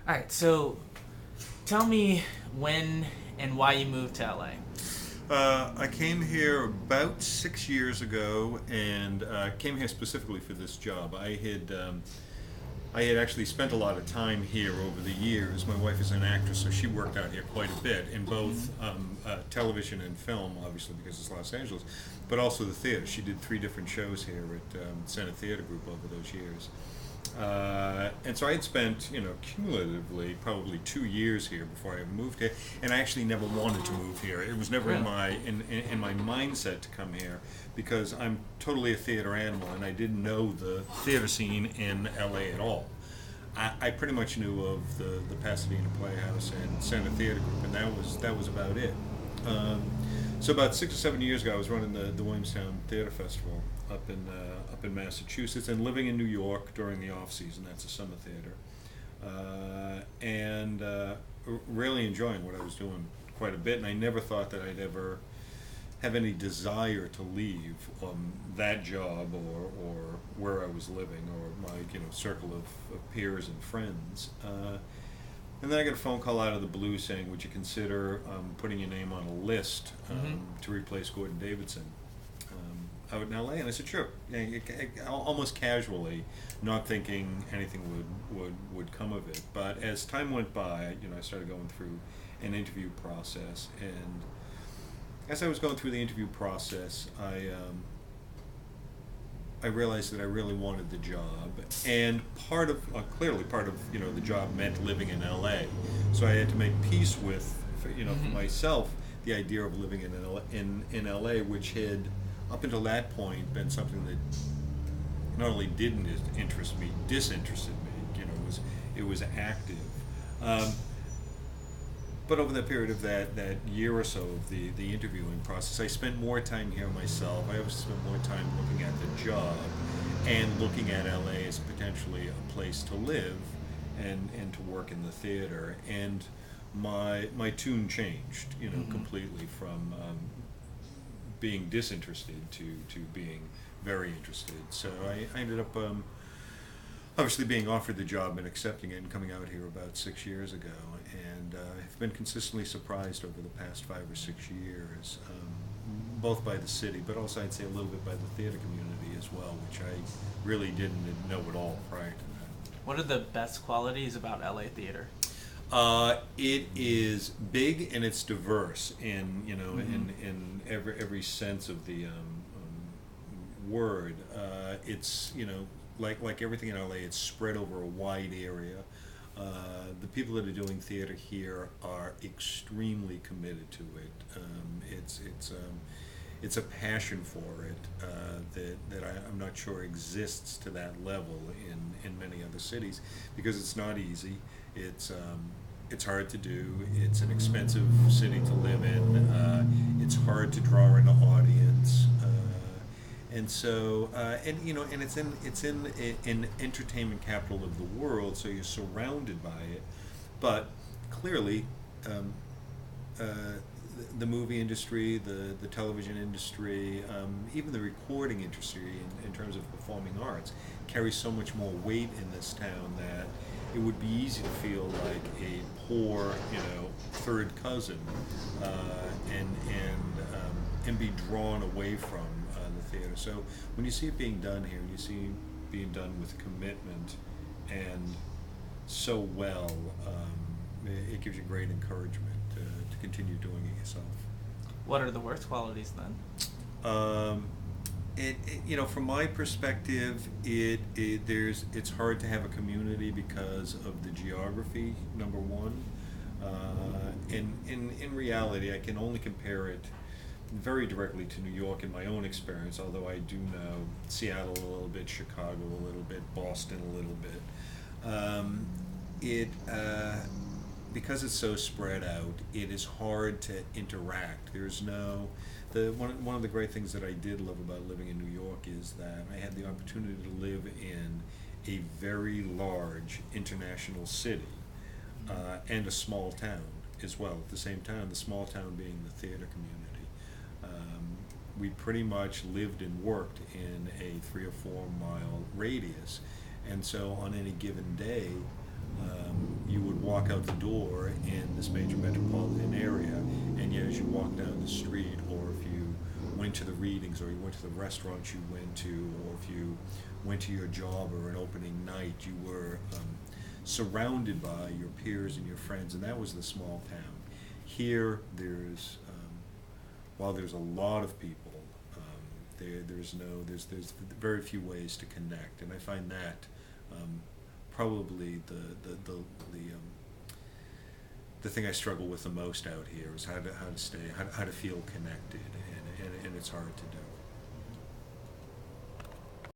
All right, so tell me when and why you moved to LA. I came here about 6 years ago, and came here specifically for this job. I had actually spent a lot of time here over the years. My wife is an actress, so she worked out here quite a bit in both television and film, obviously because it's Los Angeles, but also the theater. She did 3 different shows here at Senate Theater Group over those years. And so I had spent, cumulatively probably 2 years here before I ever moved here, and I actually never wanted to move here. It was never in Really? in my mindset to come here because I'm totally a theater animal, and I didn't know the theater scene in LA at all. I pretty much knew of the Pasadena Playhouse and Center Theater Group, and that was about it. Um, so about 6 or 7 years ago, I was running the Williamstown Theater Festival up in Massachusetts, and living in New York during the off season. That's a summer theater, and really enjoying what I was doing quite a bit. And I never thought that I'd ever have any desire to leave that job or where I was living or my circle of peers and friends. And then I got a phone call out of the blue saying, "Would you consider putting your name on a list Mm-hmm. to replace Gordon Davidson out in LA?" And I said, "Sure." Yeah, almost casually, not thinking anything would come of it. But as time went by, I started going through an interview process, and as I was going through the interview process, I realized that I really wanted the job, and clearly part of the job meant living in LA. So I had to make peace with, for Mm-hmm. myself, the idea of living in LA, which had up until that point been something that not only didn't interest me, disinterested me. It was active. Um, but over the period of that year or so of the interviewing process, I spent more time here myself. I obviously spent more time looking at the job and looking at LA as potentially a place to live and to work in the theater. And my tune changed, Mm-hmm. completely from being disinterested to being very interested. So I ended up obviously being offered the job and accepting it and coming out here about 6 years ago, and I've been consistently surprised over the past 5 or 6 years, both by the city, but also I'd say a little bit by the theater community as well, which I really didn't know at all prior to that. What are the best qualities about LA theater? It is big and it's diverse in Mm-hmm. in every sense of the word. It's like everything in LA, it's spread over a wide area. The people that are doing theater here are extremely committed to it. It's a passion for it I'm not sure exists to that level in many other cities because it's not easy. It's hard to do. It's an expensive city to live in. It's hard to draw an audience. And so, and it's in an entertainment capital of the world, so you're surrounded by it. But clearly, um, uh, the movie industry, the television industry, even the recording industry in terms of performing arts carries so much more weight in this town that it would be easy to feel like a poor, third cousin, and be drawn away from the theater. So when you see it being done here, and you see it being done with commitment and so well, it gives you great encouragement to continue doing it yourself. What are the worst qualities then? Um, from my perspective, it's hard to have a community because of the geography. Number one, in reality, I can only compare it very directly to New York in my own experience. Although I do know Seattle a little bit, Chicago a little bit, Boston a little bit. It Because it's so spread out, it is hard to interact. There's no the one of the great things that I did love about living in New York is that I had the opportunity to live in a very large international city and a small town as well. At the same time, the small town being the theater community. We pretty much lived and worked in a 3 or 4 mile radius, and so on any given day, you would walk out the door in this major metropolitan area, and yet as you walk down the street, or if you went to the readings, or you went to the restaurants you went to, or if you went to your job or an opening night, you were surrounded by your peers and your friends, and that was the small town. Here, while there's a lot of people, there's very few ways to connect, and I find that probably the thing I struggle with the most out here is how to feel connected, and it's hard to do.